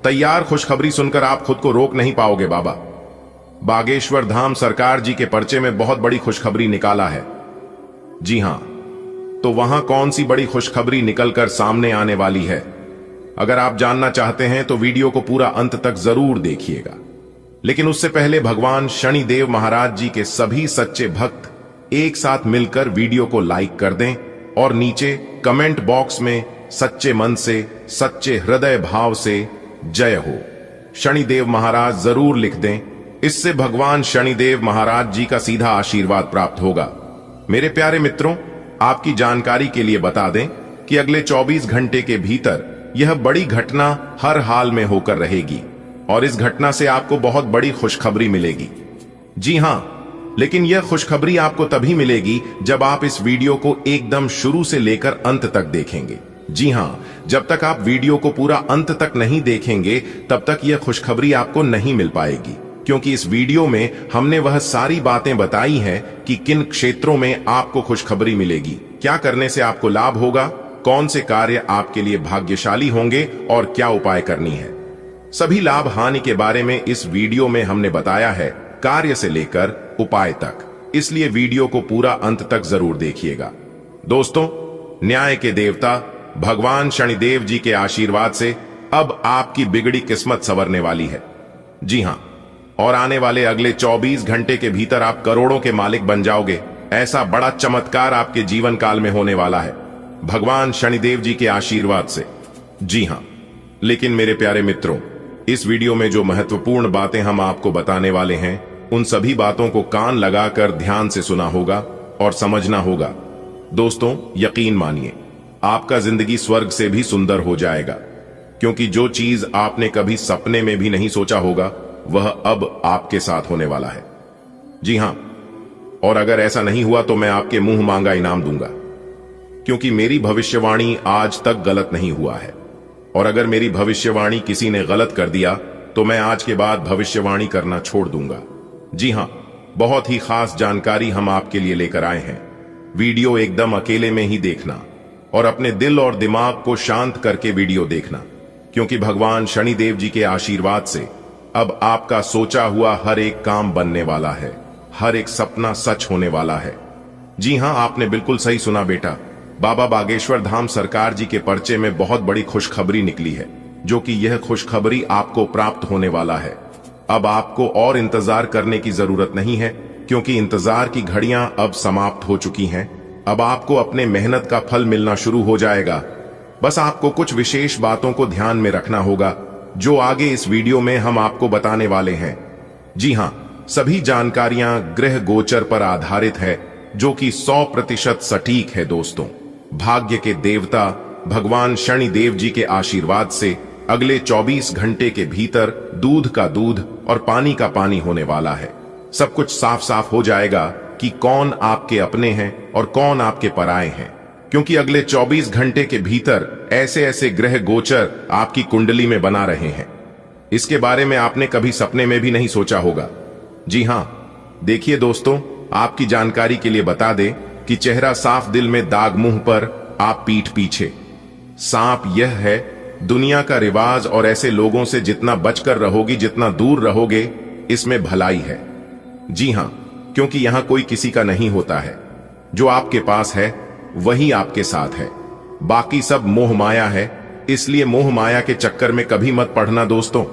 तैयार। खुशखबरी सुनकर आप खुद को रोक नहीं पाओगे। बाबा बागेश्वर धाम सरकार जी के पर्चे में बहुत बड़ी खुशखबरी निकाला है। जी हां, तो वहां कौन सी बड़ी खुशखबरी निकलकर सामने आने वाली है, अगर आप जानना चाहते हैं तो वीडियो को पूरा अंत तक जरूर देखिएगा। लेकिन उससे पहले भगवान शनिदेव महाराज जी के सभी सच्चे भक्त एक साथ मिलकर वीडियो को लाइक कर दें और नीचे कमेंट बॉक्स में सच्चे मन से, सच्चे हृदय भाव से जय हो शनिदेव महाराज जरूर लिख दें। इससे भगवान शनिदेव महाराज जी का सीधा आशीर्वाद प्राप्त होगा। मेरे प्यारे मित्रों, आपकी जानकारी के लिए बता दें कि अगले 24 घंटे के भीतर यह बड़ी घटना हर हाल में होकर रहेगी और इस घटना से आपको बहुत बड़ी खुशखबरी मिलेगी। जी हां, लेकिन यह खुशखबरी आपको तभी मिलेगी जब आप इस वीडियो को एकदम शुरू से लेकर अंत तक देखेंगे। जी हां, जब तक आप वीडियो को पूरा अंत तक नहीं देखेंगे तब तक यह खुशखबरी आपको नहीं मिल पाएगी, क्योंकि इस वीडियो में हमने वह सारी बातें बताई हैं कि किन क्षेत्रों में आपको खुशखबरी मिलेगी, क्या करने से आपको लाभ होगा, कौन से कार्य आपके लिए भाग्यशाली होंगे और क्या उपाय करनी है। सभी लाभ हानि के बारे में इस वीडियो में हमने बताया है, कार्य से लेकर उपाय तक, इसलिए वीडियो को पूरा अंत तक जरूर देखिएगा। दोस्तों, न्याय के देवता भगवान शनिदेव जी के आशीर्वाद से अब आपकी बिगड़ी किस्मत संवरने वाली है। जी हां, और आने वाले अगले 24 घंटे के भीतर आप करोड़ों के मालिक बन जाओगे। ऐसा बड़ा चमत्कार आपके जीवन काल में होने वाला है, भगवान शनिदेव जी के आशीर्वाद से। जी हां, लेकिन मेरे प्यारे मित्रों, इस वीडियो में जो महत्वपूर्ण बातें हम आपको बताने वाले हैं, उन सभी बातों को कान लगाकर ध्यान से सुना होगा और समझना होगा। दोस्तों, यकीन मानिए, आपका जिंदगी स्वर्ग से भी सुंदर हो जाएगा, क्योंकि जो चीज आपने कभी सपने में भी नहीं सोचा होगा वह अब आपके साथ होने वाला है। जी हां, और अगर ऐसा नहीं हुआ तो मैं आपके मुंह मांगा इनाम दूंगा, क्योंकि मेरी भविष्यवाणी आज तक गलत नहीं हुआ है। और अगर मेरी भविष्यवाणी किसी ने गलत कर दिया तो मैं आज के बाद भविष्यवाणी करना छोड़ दूंगा। जी हां, बहुत ही खास जानकारी हम आपके लिए लेकर आए हैं। वीडियो एकदम अकेले में ही देखना और अपने दिल और दिमाग को शांत करके वीडियो देखना, क्योंकि भगवान शनिदेव जी के आशीर्वाद से अब आपका सोचा हुआ हर एक काम बनने वाला है, हर एक सपना सच होने वाला है। जी हां, आपने बिल्कुल सही सुना बेटा, बाबा बागेश्वर धाम सरकार जी के पर्चे में बहुत बड़ी खुशखबरी निकली है, जो कि यह खुशखबरी आपको प्राप्त होने वाला है। अब आपको और इंतजार करने की जरूरत नहीं है, क्योंकि इंतजार की घड़ियां अब समाप्त हो चुकी हैं। अब आपको अपने मेहनत का फल मिलना शुरू हो जाएगा। बस आपको कुछ विशेष बातों को ध्यान में रखना होगा, जो आगे इस वीडियो में हम आपको बताने वाले हैं। जी हां, सभी जानकारियां ग्रह गोचर पर आधारित है, जो कि 100% सटीक है। दोस्तों, भाग्य के देवता भगवान शनिदेव जी के आशीर्वाद से अगले 24 घंटे के भीतर दूध का दूध और पानी का पानी होने वाला है। सब कुछ साफ साफ हो जाएगा कि कौन आपके अपने हैं और कौन आपके पराये हैं, क्योंकि अगले 24 घंटे के भीतर ऐसे ऐसे ग्रह गोचर आपकी कुंडली में बना रहे हैं। इसके बारे में आपने कभी सपने में भी नहीं सोचा होगा। जी हां, देखिए दोस्तों, आपकी जानकारी के लिए बता दें कि चेहरा साफ, दिल में दाग, मुंह पर, आप पीठ पीछे सांप, यह है दुनिया का रिवाज। और ऐसे लोगों से जितना बचकर रहोगी, जितना दूर रहोगे, इसमें भलाई है। जी हां, क्योंकि यहां कोई किसी का नहीं होता है। जो आपके पास है वही आपके साथ है, बाकी सब मोह माया है। इसलिए मोह माया के चक्कर में कभी मत पड़ना दोस्तों।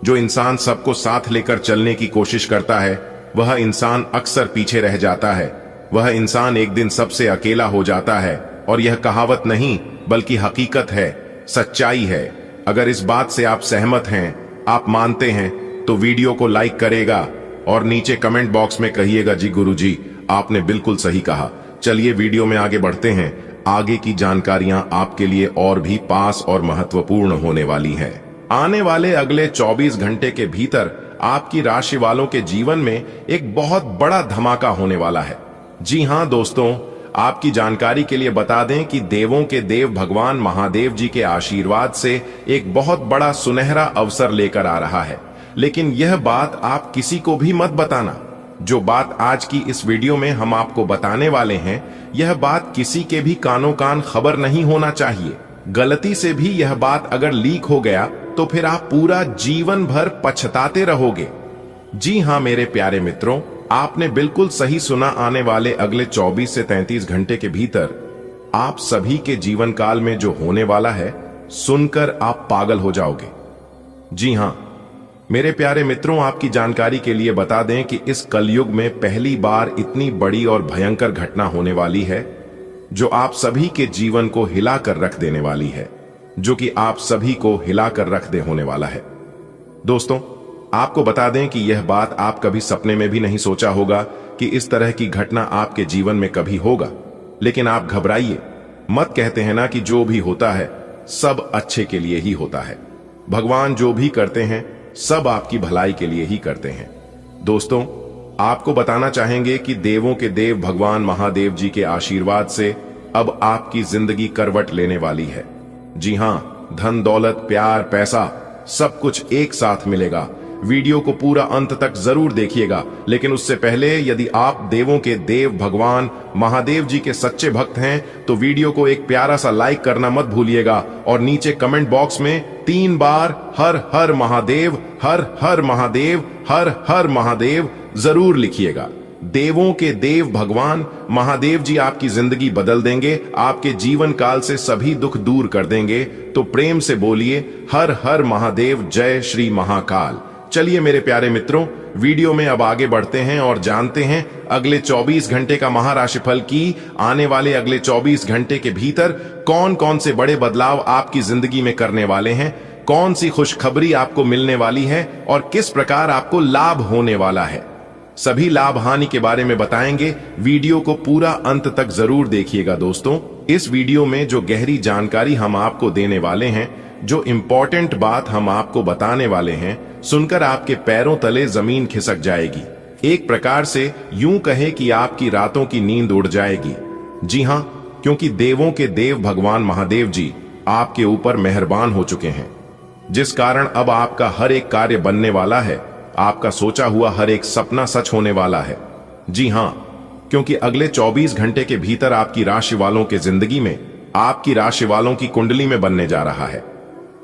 जो इंसान सबको साथ लेकर चलने की कोशिश करता है, वह इंसान अक्सर पीछे रह जाता है। वह इंसान एक दिन सबसे अकेला हो जाता है। और यह कहावत नहीं बल्कि हकीकत है, सच्चाई है। अगर इस बात से आप सहमत हैं, आप मानते हैं, तो वीडियो को लाइक करेगा और नीचे कमेंट बॉक्स में कहिएगा, जी गुरुजी, आपने बिल्कुल सही कहा। चलिए वीडियो में आगे बढ़ते हैं। आगे की जानकारियां आपके लिए और भी पास और महत्वपूर्ण होने वाली है। आने वाले अगले 24 घंटे के भीतर आपकी राशि वालों के जीवन में एक बहुत बड़ा धमाका होने वाला है। जी हां दोस्तों, आपकी जानकारी के लिए बता दें कि देवों के देव भगवान महादेव जी के आशीर्वाद से एक बहुत बड़ा सुनहरा अवसर लेकर आ रहा है। लेकिन यह बात आप किसी को भी मत बताना। जो बात आज की इस वीडियो में हम आपको बताने वाले हैं, यह बात किसी के भी कानों कान खबर नहीं होना चाहिए। गलती से भी यह बात अगर लीक हो गया तो फिर आप पूरा जीवन भर पछताते रहोगे। जी हां मेरे प्यारे मित्रों, आपने बिल्कुल सही सुना। आने वाले अगले 24 से 33 घंटे के भीतर आप सभी के जीवन काल में जो होने वाला है, सुनकर आप पागल हो जाओगे। जी हां मेरे प्यारे मित्रों, आपकी जानकारी के लिए बता दें कि इस कलयुग में पहली बार इतनी बड़ी और भयंकर घटना होने वाली है, जो आप सभी के जीवन को हिला कर रख देने वाली है, जो कि आप सभी को हिला कर रख दे होने वाला है। दोस्तों, आपको बता दें कि यह बात आप कभी सपने में भी नहीं सोचा होगा कि इस तरह की घटना आपके जीवन में कभी होगा। लेकिन आप घबराइए मत। कहते हैं ना कि जो भी होता है सब अच्छे के लिए ही होता है। भगवान जो भी करते हैं सब आपकी भलाई के लिए ही करते हैं। दोस्तों, आपको बताना चाहेंगे कि देवों के देव भगवान महादेव जी के आशीर्वाद से अब आपकी जिंदगी करवट लेने वाली है। जी हां, धन दौलत प्यार पैसा सब कुछ एक साथ मिलेगा। वीडियो को पूरा अंत तक जरूर देखिएगा, लेकिन उससे पहले यदि आप देवों के देव भगवान महादेव जी के सच्चे भक्त हैं तो वीडियो को एक प्यारा सा लाइक करना मत भूलिएगा और नीचे कमेंट बॉक्स में 3 बार हर हर महादेव, हर हर महादेव, हर हर महादेव जरूर लिखिएगा। देवों के देव भगवान महादेव जी आपकी जिंदगी बदल देंगे, आपके जीवन काल से सभी दुख दूर कर देंगे। तो प्रेम से बोलिए हर हर महादेव, जय श्री महाकाल। चलिए मेरे प्यारे मित्रों, वीडियो में अब आगे बढ़ते हैं और जानते हैं अगले 24 घंटे का महाराशिफल की आने वाले अगले 24 घंटे के भीतर कौन कौन से बड़े बदलाव आपकी जिंदगी में करने वाले हैं, कौन सी खुशखबरी आपको मिलने वाली है और किस प्रकार आपको लाभ होने वाला है। सभी लाभ हानि के बारे में बताएंगे। वीडियो को पूरा अंत तक जरूर देखिएगा दोस्तों। इस वीडियो में जो गहरी जानकारी हम आपको देने वाले हैं, जो इंपॉर्टेंट बात हम आपको बताने वाले हैं, सुनकर आपके पैरों तले जमीन खिसक जाएगी। एक प्रकार से यूं कहे कि आपकी रातों की नींद उड़ जाएगी। जी हां, क्योंकि देवों के देव भगवान महादेव जी आपके ऊपर मेहरबान हो चुके हैं, जिस कारण अब आपका हर एक कार्य बनने वाला है, आपका सोचा हुआ हर एक सपना सच होने वाला है। जी हां, क्योंकि अगले 24 घंटे के भीतर आपकी राशि वालों के जिंदगी में, आपकी राशि वालों की कुंडली में बनने जा रहा है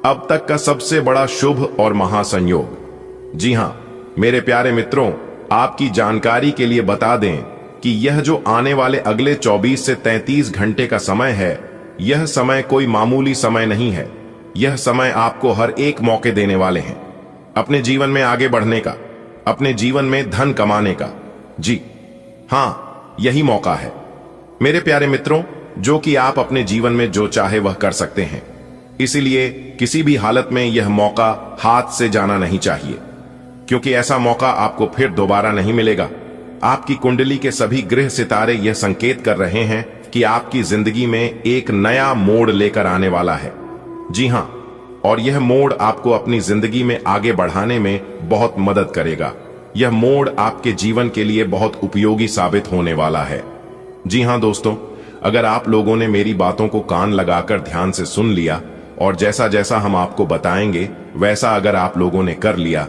अब तक का सबसे बड़ा शुभ और महासंयोग। जी हां मेरे प्यारे मित्रों, आपकी जानकारी के लिए बता दें कि यह जो आने वाले अगले 24 से 33 घंटे का समय है, यह समय कोई मामूली समय नहीं है। यह समय आपको हर एक मौके देने वाले हैं अपने जीवन में आगे बढ़ने का, अपने जीवन में धन कमाने का। जी हां, यही मौका है मेरे प्यारे मित्रों, जो कि आप अपने जीवन में जो चाहे वह कर सकते हैं। इसीलिए किसी भी हालत में यह मौका हाथ से जाना नहीं चाहिए, क्योंकि ऐसा मौका आपको फिर दोबारा नहीं मिलेगा। आपकी कुंडली के सभी ग्रह सितारे यह संकेत कर रहे हैं कि आपकी जिंदगी में एक नया मोड़ लेकर आने वाला है। जी हां, और यह मोड़ आपको अपनी जिंदगी में आगे बढ़ाने में बहुत मदद करेगा। यह मोड़ आपके जीवन के लिए बहुत उपयोगी साबित होने वाला है। जी हां दोस्तों, अगर आप लोगों ने मेरी बातों को कान लगाकर ध्यान से सुन लिया और जैसा जैसा हम आपको बताएंगे वैसा अगर आप लोगों ने कर लिया,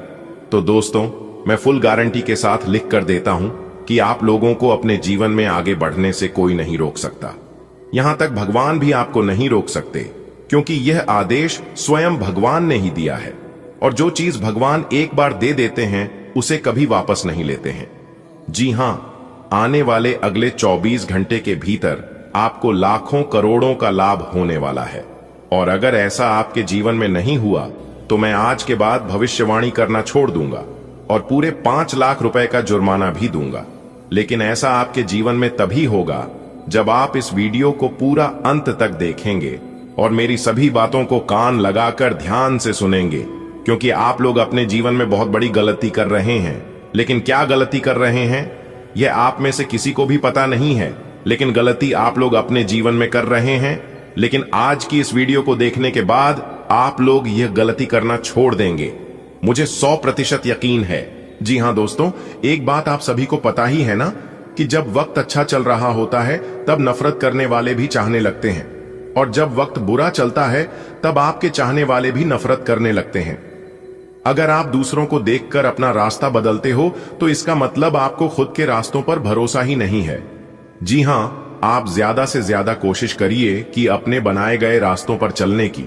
तो दोस्तों मैं फुल गारंटी के साथ लिख कर देता हूं कि आप लोगों को अपने जीवन में आगे बढ़ने से कोई नहीं रोक सकता। यहां तक भगवान भी आपको नहीं रोक सकते, क्योंकि यह आदेश स्वयं भगवान ने ही दिया है। और जो चीज भगवान एक बार दे देते हैं उसे कभी वापस नहीं लेते हैं। जी हां, आने वाले अगले 24 घंटे के भीतर आपको लाखों करोड़ों का लाभ होने वाला है। और अगर ऐसा आपके जीवन में नहीं हुआ तो मैं आज के बाद भविष्यवाणी करना छोड़ दूंगा और पूरे 5 लाख रुपए का जुर्माना भी दूंगा। लेकिन ऐसा आपके जीवन में तभी होगा जब आप इस वीडियो को पूरा अंत तक देखेंगे और मेरी सभी बातों को कान लगाकर ध्यान से सुनेंगे, क्योंकि आप लोग अपने जीवन में बहुत बड़ी गलती कर रहे हैं। लेकिन क्या गलती कर रहे हैं यह आप में से किसी को भी पता नहीं है, लेकिन गलती आप लोग अपने जीवन में कर रहे हैं। लेकिन आज की इस वीडियो को देखने के बाद आप लोग यह गलती करना छोड़ देंगे, मुझे 100% यकीन है। जी हां दोस्तों, एक बात आप सभी को पता ही है ना कि जब वक्त अच्छा चल रहा होता है तब नफरत करने वाले भी चाहने लगते हैं, और जब वक्त बुरा चलता है तब आपके चाहने वाले भी नफरत करने लगते हैं। अगर आप दूसरों को देखकर अपना रास्ता बदलते हो तो इसका मतलब आपको खुद के रास्तों पर भरोसा ही नहीं है। जी हां, आप ज्यादा से ज्यादा कोशिश करिए कि अपने बनाए गए रास्तों पर चलने की।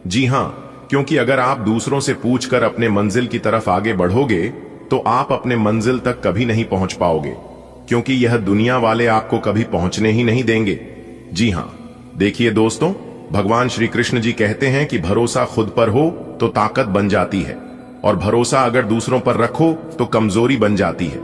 जी हां, क्योंकि अगर आप दूसरों से पूछकर अपने मंजिल की तरफ आगे बढ़ोगे तो आप अपने मंजिल तक कभी नहीं पहुंच पाओगे, क्योंकि यह दुनिया वाले आपको कभी पहुंचने ही नहीं देंगे। जी हां, देखिए दोस्तों, भगवान श्री कृष्ण जी कहते हैं कि भरोसा खुद पर हो तो ताकत बन जाती है, और भरोसा अगर दूसरों पर रखो तो कमजोरी बन जाती है।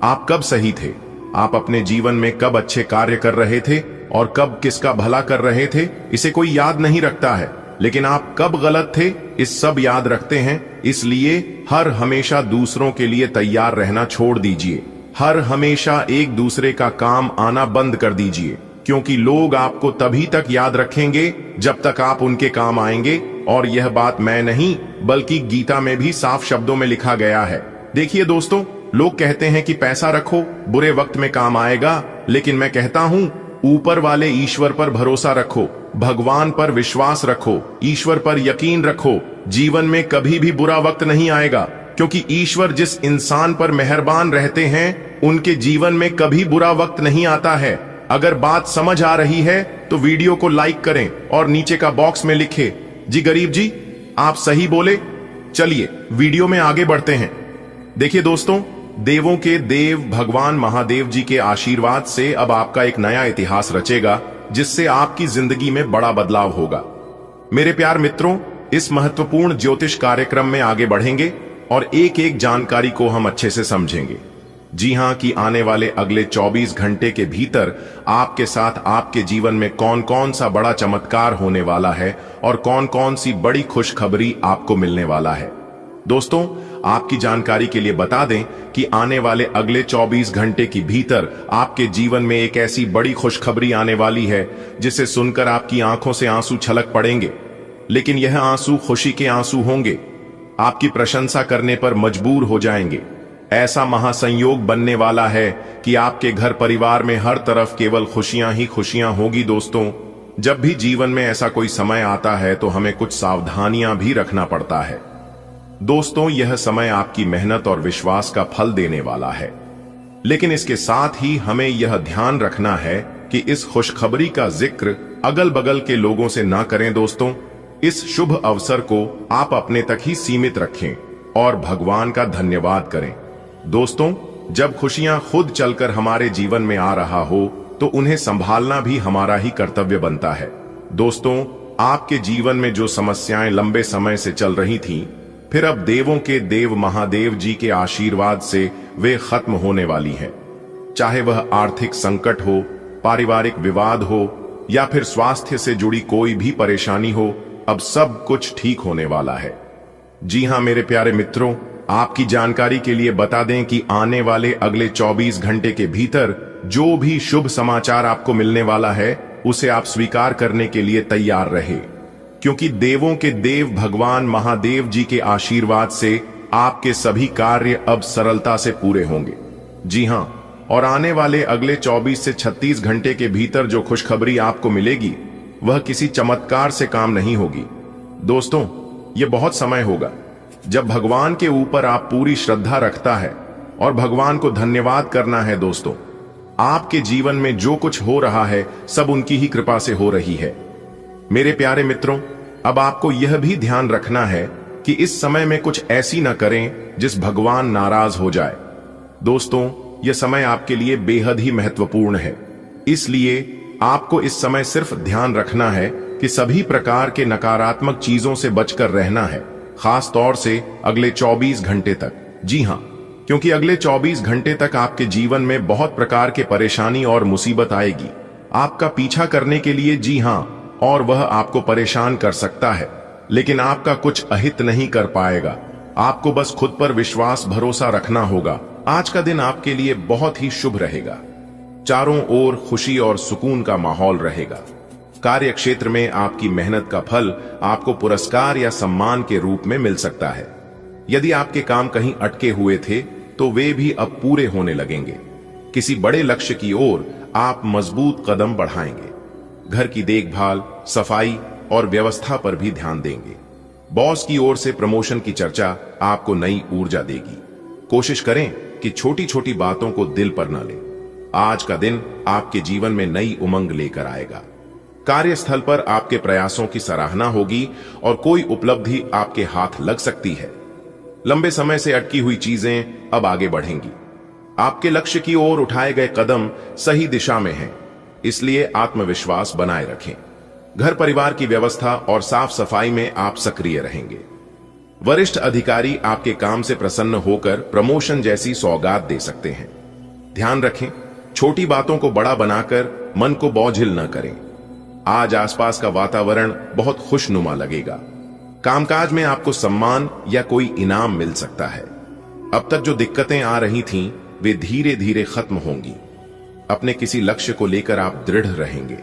आप कब सही थे, आप अपने जीवन में कब अच्छे कार्य कर रहे थे और कब किसका भला कर रहे थे, इसे कोई याद नहीं रखता है। लेकिन आप कब गलत थे इस सब याद रखते हैं। इसलिए हर हमेशा दूसरों के लिए तैयार रहना छोड़ दीजिए। हर हमेशा एक दूसरे का काम आना बंद कर दीजिए, क्योंकि लोग आपको तभी तक याद रखेंगे जब तक आप उनके काम आएंगे। और यह बात मैं नहीं बल्कि गीता में भी साफ शब्दों में लिखा गया है। देखिए दोस्तों, लोग कहते हैं कि पैसा रखो बुरे वक्त में काम आएगा, लेकिन मैं कहता हूं ऊपर वाले ईश्वर पर भरोसा रखो, भगवान पर विश्वास रखो, ईश्वर पर यकीन रखो। जीवन में कभी भी बुरा वक्त नहीं आएगा, क्योंकि ईश्वर जिस इंसान पर मेहरबान रहते हैं उनके जीवन में कभी बुरा वक्त नहीं आता है। अगर बात समझ आ रही है तो वीडियो को लाइक करें और नीचे का बॉक्स में लिखे, जी गरीब जी आप सही बोले। चलिए वीडियो में आगे बढ़ते हैं। देखिए दोस्तों, देवों के देव भगवान महादेव जी के आशीर्वाद से अब आपका एक नया इतिहास रचेगा, जिससे आपकी जिंदगी में बड़ा बदलाव होगा। मेरे प्यार मित्रों, इस महत्वपूर्ण ज्योतिष कार्यक्रम में आगे बढ़ेंगे और एक एक जानकारी को हम अच्छे से समझेंगे। जी हां, कि आने वाले अगले 24 घंटे के भीतर आपके साथ आपके जीवन में कौन कौन सा बड़ा चमत्कार होने वाला है और कौन कौन सी बड़ी खुशखबरी आपको मिलने वाला है। दोस्तों, आपकी जानकारी के लिए बता दें कि आने वाले अगले 24 घंटे के भीतर आपके जीवन में एक ऐसी बड़ी खुशखबरी आने वाली है जिसे सुनकर आपकी आंखों से आंसू छलक पड़ेंगे। लेकिन यह आंसू खुशी के आंसू होंगे, आपकी प्रशंसा करने पर मजबूर हो जाएंगे। ऐसा महासंयोग बनने वाला है कि आपके घर परिवार में हर तरफ केवल खुशियां ही खुशियां होगी। दोस्तों, जब भी जीवन में ऐसा कोई समय आता है तो हमें कुछ सावधानियां भी रखना पड़ता है। दोस्तों, यह समय आपकी मेहनत और विश्वास का फल देने वाला है, लेकिन इसके साथ ही हमें यह ध्यान रखना है कि इस खुशखबरी का जिक्र अगल बगल के लोगों से ना करें। दोस्तों, इस शुभ अवसर को आप अपने तक ही सीमित रखें और भगवान का धन्यवाद करें। दोस्तों, जब खुशियां खुद चलकर हमारे जीवन में आ रहा हो तो उन्हें संभालना भी हमारा ही कर्तव्य बनता है। दोस्तों, आपके जीवन में जो समस्याएं लंबे समय से चल रही थीं, फिर अब देवों के देव महादेव जी के आशीर्वाद से वे खत्म होने वाली हैं। चाहे वह आर्थिक संकट हो, पारिवारिक विवाद हो या फिर स्वास्थ्य से जुड़ी कोई भी परेशानी हो, अब सब कुछ ठीक होने वाला है। जी हां मेरे प्यारे मित्रों, आपकी जानकारी के लिए बता दें कि आने वाले अगले 24 घंटे के भीतर जो भी शुभ समाचार आपको मिलने वाला है उसे आप स्वीकार करने के लिए तैयार रहे, क्योंकि देवों के देव भगवान महादेव जी के आशीर्वाद से आपके सभी कार्य अब सरलता से पूरे होंगे। जी हां, और आने वाले अगले 24 से 36 घंटे के भीतर जो खुशखबरी आपको मिलेगी वह किसी चमत्कार से काम नहीं होगी। दोस्तों, यह बहुत समय होगा जब भगवान के ऊपर आप पूरी श्रद्धा रखता है और भगवान को धन्यवाद करना है। दोस्तों, आपके जीवन में जो कुछ हो रहा है सब उनकी ही कृपा से हो रही है। मेरे प्यारे मित्रों, अब आपको यह भी ध्यान रखना है कि इस समय में कुछ ऐसी न करें जिस भगवान नाराज हो जाए। दोस्तों, यह समय आपके लिए बेहद ही महत्वपूर्ण है, इसलिए आपको इस समय सिर्फ ध्यान रखना है कि सभी प्रकार के नकारात्मक चीजों से बचकर रहना है, खास तौर से अगले 24 घंटे तक। जी हां, क्योंकि अगले 24 घंटे तक आपके जीवन में बहुत प्रकार के परेशानी और मुसीबत आएगी आपका पीछा करने के लिए। जी हां, और वह आपको परेशान कर सकता है, लेकिन आपका कुछ अहित नहीं कर पाएगा। आपको बस खुद पर विश्वास भरोसा रखना होगा। आज का दिन आपके लिए बहुत ही शुभ रहेगा। चारों ओर खुशी और सुकून का माहौल रहेगा। कार्य क्षेत्र में आपकी मेहनत का फल आपको पुरस्कार या सम्मान के रूप में मिल सकता है। यदि आपके काम कहीं अटके हुए थे तो वे भी अब पूरे होने लगेंगे। किसी बड़े लक्ष्य की ओर आप मजबूत कदम बढ़ाएंगे। घर की देखभाल, सफाई और व्यवस्था पर भी ध्यान देंगे। बॉस की ओर से प्रमोशन की चर्चा आपको नई ऊर्जा देगी। कोशिश करें कि छोटी छोटी बातों को दिल पर न लें। आज का दिन आपके जीवन में नई उमंग लेकर आएगा। कार्यस्थल पर आपके प्रयासों की सराहना होगी और कोई उपलब्धि आपके हाथ लग सकती है। लंबे समय से अटकी हुई चीजें अब आगे बढ़ेंगी। आपके लक्ष्य की ओर उठाए गए कदम सही दिशा में हैं, इसलिए आत्मविश्वास बनाए रखें। घर परिवार की व्यवस्था और साफ सफाई में आप सक्रिय रहेंगे। वरिष्ठ अधिकारी आपके काम से प्रसन्न होकर प्रमोशन जैसी सौगात दे सकते हैं। ध्यान रखें, छोटी बातों को बड़ा बनाकर मन को बोझिल न करें। आज आसपास का वातावरण बहुत खुशनुमा लगेगा। कामकाज में आपको सम्मान या कोई इनाम मिल सकता है। अब तक जो दिक्कतें आ रही थीं, वे धीरे धीरे खत्म होंगी। अपने किसी लक्ष्य को लेकर आप दृढ़ रहेंगे।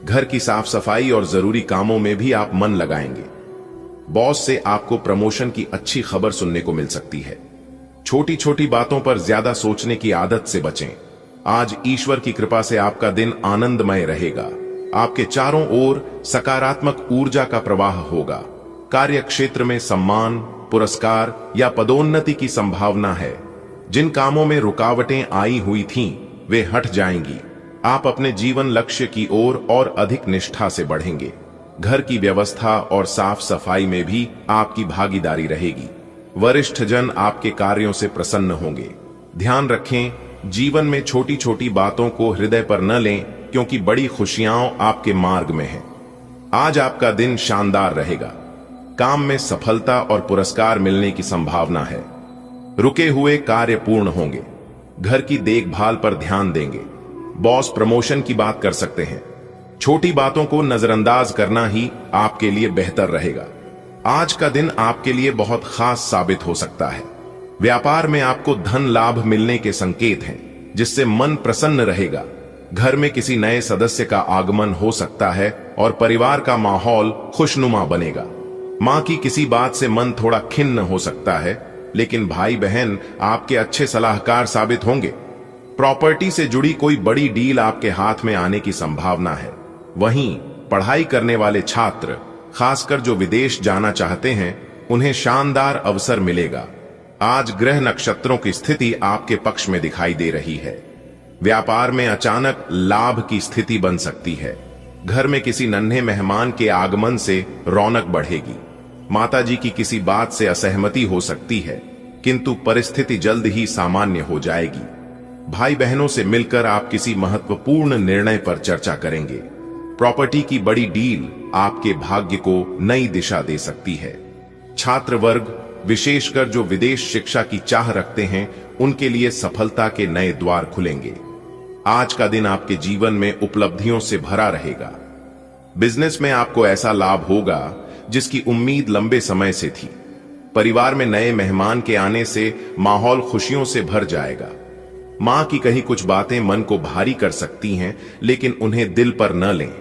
घर की साफ सफाई और जरूरी कामों में भी आप मन लगाएंगे। बॉस से आपको प्रमोशन की अच्छी खबर सुनने को मिल सकती है। छोटी छोटी बातों पर ज्यादा सोचने की आदत से बचें। आज ईश्वर की कृपा से आपका दिन आनंदमय रहेगा। आपके चारों ओर सकारात्मक ऊर्जा का प्रवाह होगा। कार्य क्षेत्र में सम्मान, पुरस्कार या पदोन्नति की संभावना है। जिन कामों में रुकावटें आई हुई थीं, वे हट जाएंगी। आप अपने जीवन लक्ष्य की ओर और अधिक निष्ठा से बढ़ेंगे। घर की व्यवस्था और साफ सफाई में भी आपकी भागीदारी रहेगी। वरिष्ठ जन आपके कार्यों से प्रसन्न होंगे। ध्यान रखें, जीवन में छोटी छोटी बातों को हृदय पर न लें, क्योंकि बड़ी खुशियां आपके मार्ग में हैं। आज आपका दिन शानदार रहेगा। काम में सफलता और पुरस्कार मिलने की संभावना है। रुके हुए कार्य पूर्ण होंगे। घर की देखभाल पर ध्यान देंगे। बॉस प्रमोशन की बात कर सकते हैं। छोटी बातों को नजरअंदाज करना ही आपके लिए बेहतर रहेगा। आज का दिन आपके लिए बहुत खास साबित हो सकता है। व्यापार में आपको धन लाभ मिलने के संकेत हैं, जिससे मन प्रसन्न रहेगा। घर में किसी नए सदस्य का आगमन हो सकता है और परिवार का माहौल खुशनुमा बनेगा। मां की किसी बात से मन थोड़ा खिन्न हो सकता है, लेकिन भाई बहन आपके अच्छे सलाहकार साबित होंगे। प्रॉपर्टी से जुड़ी कोई बड़ी डील आपके हाथ में आने की संभावना है। वहीं पढ़ाई करने वाले छात्र, खासकर जो विदेश जाना चाहते हैं, उन्हें शानदार अवसर मिलेगा। आज ग्रह नक्षत्रों की स्थिति आपके पक्ष में दिखाई दे रही है। व्यापार में अचानक लाभ की स्थिति बन सकती है। घर में किसी नन्हे मेहमान के आगमन से रौनक बढ़ेगी। माताजी की किसी बात से असहमति हो सकती है, किंतु परिस्थिति जल्द ही सामान्य हो जाएगी। भाई बहनों से मिलकर आप किसी महत्वपूर्ण निर्णय पर चर्चा करेंगे। प्रॉपर्टी की बड़ी डील आपके भाग्य को नई दिशा दे सकती है। छात्र वर्ग, विशेषकर जो विदेश शिक्षा की चाह रखते हैं, उनके लिए सफलता के नए द्वार खुलेंगे। आज का दिन आपके जीवन में उपलब्धियों से भरा रहेगा। बिजनेस में आपको ऐसा लाभ होगा जिसकी उम्मीद लंबे समय से थी। परिवार में नए मेहमान के आने से माहौल खुशियों से भर जाएगा। मां की कही कुछ बातें मन को भारी कर सकती हैं, लेकिन उन्हें दिल पर न लें।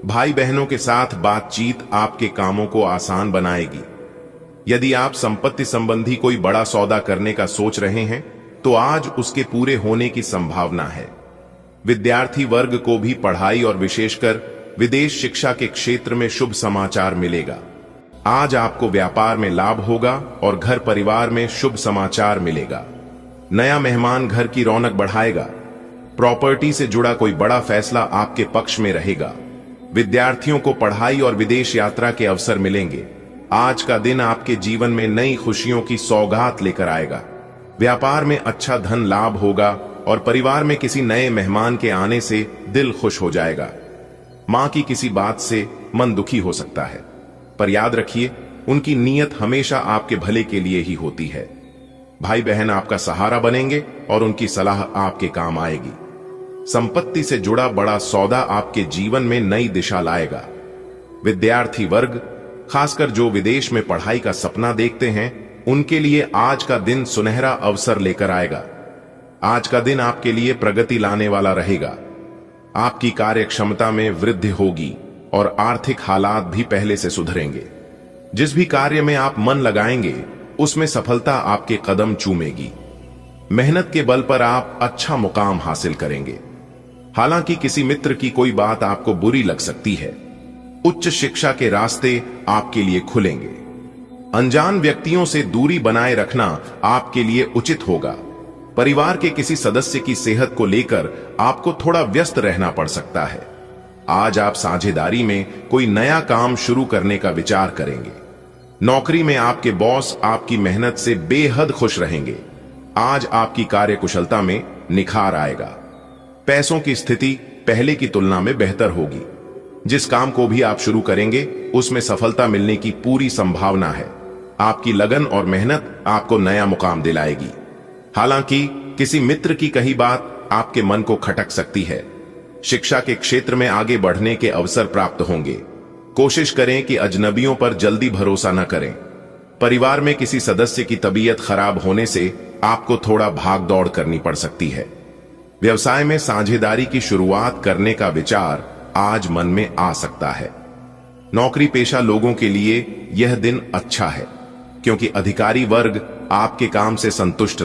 भाई बहनों के साथ बातचीत आपके कामों को आसान बनाएगी। यदि आप संपत्ति संबंधी कोई बड़ा सौदा करने का सोच रहे हैं, तो आज उसके पूरे होने की संभावना है। विद्यार्थी वर्ग को भी पढ़ाई और विशेषकर विदेश शिक्षा के क्षेत्र में शुभ समाचार मिलेगा। आज आपको व्यापार में लाभ होगा और घर परिवार में शुभ समाचार मिलेगा। नया मेहमान घर की रौनक बढ़ाएगा। प्रॉपर्टी से जुड़ा कोई बड़ा फैसला आपके पक्ष में रहेगा। विद्यार्थियों को पढ़ाई और विदेश यात्रा के अवसर मिलेंगे। आज का दिन आपके जीवन में नई खुशियों की सौगात लेकर आएगा। व्यापार में अच्छा धन लाभ होगा और परिवार में किसी नए मेहमान के आने से दिल खुश हो जाएगा। मां की किसी बात से मन दुखी हो सकता है, पर याद रखिए, उनकी नीयत हमेशा आपके भले के लिए ही होती है। भाई बहन आपका सहारा बनेंगे और उनकी सलाह आपके काम आएगी। संपत्ति से जुड़ा बड़ा सौदा आपके जीवन में नई दिशा लाएगा। विद्यार्थी वर्ग, खासकर जो विदेश में पढ़ाई का सपना देखते हैं, उनके लिए आज का दिन सुनहरा अवसर लेकर आएगा। आज का दिन आपके लिए प्रगति लाने वाला रहेगा। आपकी कार्य क्षमता में वृद्धि होगी और आर्थिक हालात भी पहले से सुधरेंगे। जिस भी कार्य में आप मन लगाएंगे, उसमें सफलता आपके कदम चूमेगी। मेहनत के बल पर आप अच्छा मुकाम हासिल करेंगे। हालांकि किसी मित्र की कोई बात आपको बुरी लग सकती है। उच्च शिक्षा के रास्ते आपके लिए खुलेंगे। अनजान व्यक्तियों से दूरी बनाए रखना आपके लिए उचित होगा। परिवार के किसी सदस्य की सेहत को लेकर आपको थोड़ा व्यस्त रहना पड़ सकता है। आज आप साझेदारी में कोई नया काम शुरू करने का विचार करेंगे। नौकरी में आपके बॉस आपकी मेहनत से बेहद खुश रहेंगे। आज आपकी कार्यकुशलता में निखार आएगा। पैसों की स्थिति पहले की तुलना में बेहतर होगी। जिस काम को भी आप शुरू करेंगे, उसमें सफलता मिलने की पूरी संभावना है। आपकी लगन और मेहनत आपको नया मुकाम दिलाएगी। हालांकि किसी मित्र की कही बात आपके मन को खटक सकती है। शिक्षा के क्षेत्र में आगे बढ़ने के अवसर प्राप्त होंगे। कोशिश करें कि अजनबियों पर जल्दी भरोसा न करें। परिवार में किसी सदस्य की तबीयत खराब होने से आपको थोड़ा भाग दौड़ करनी पड़ सकती है। व्यवसाय में साझेदारी की शुरुआत करने का विचार आज मन में आ सकता है। नौकरी पेशा लोगों के लिए यह दिन अच्छा है, क्योंकि अधिकारी वर्ग आपके काम से संतुष्ट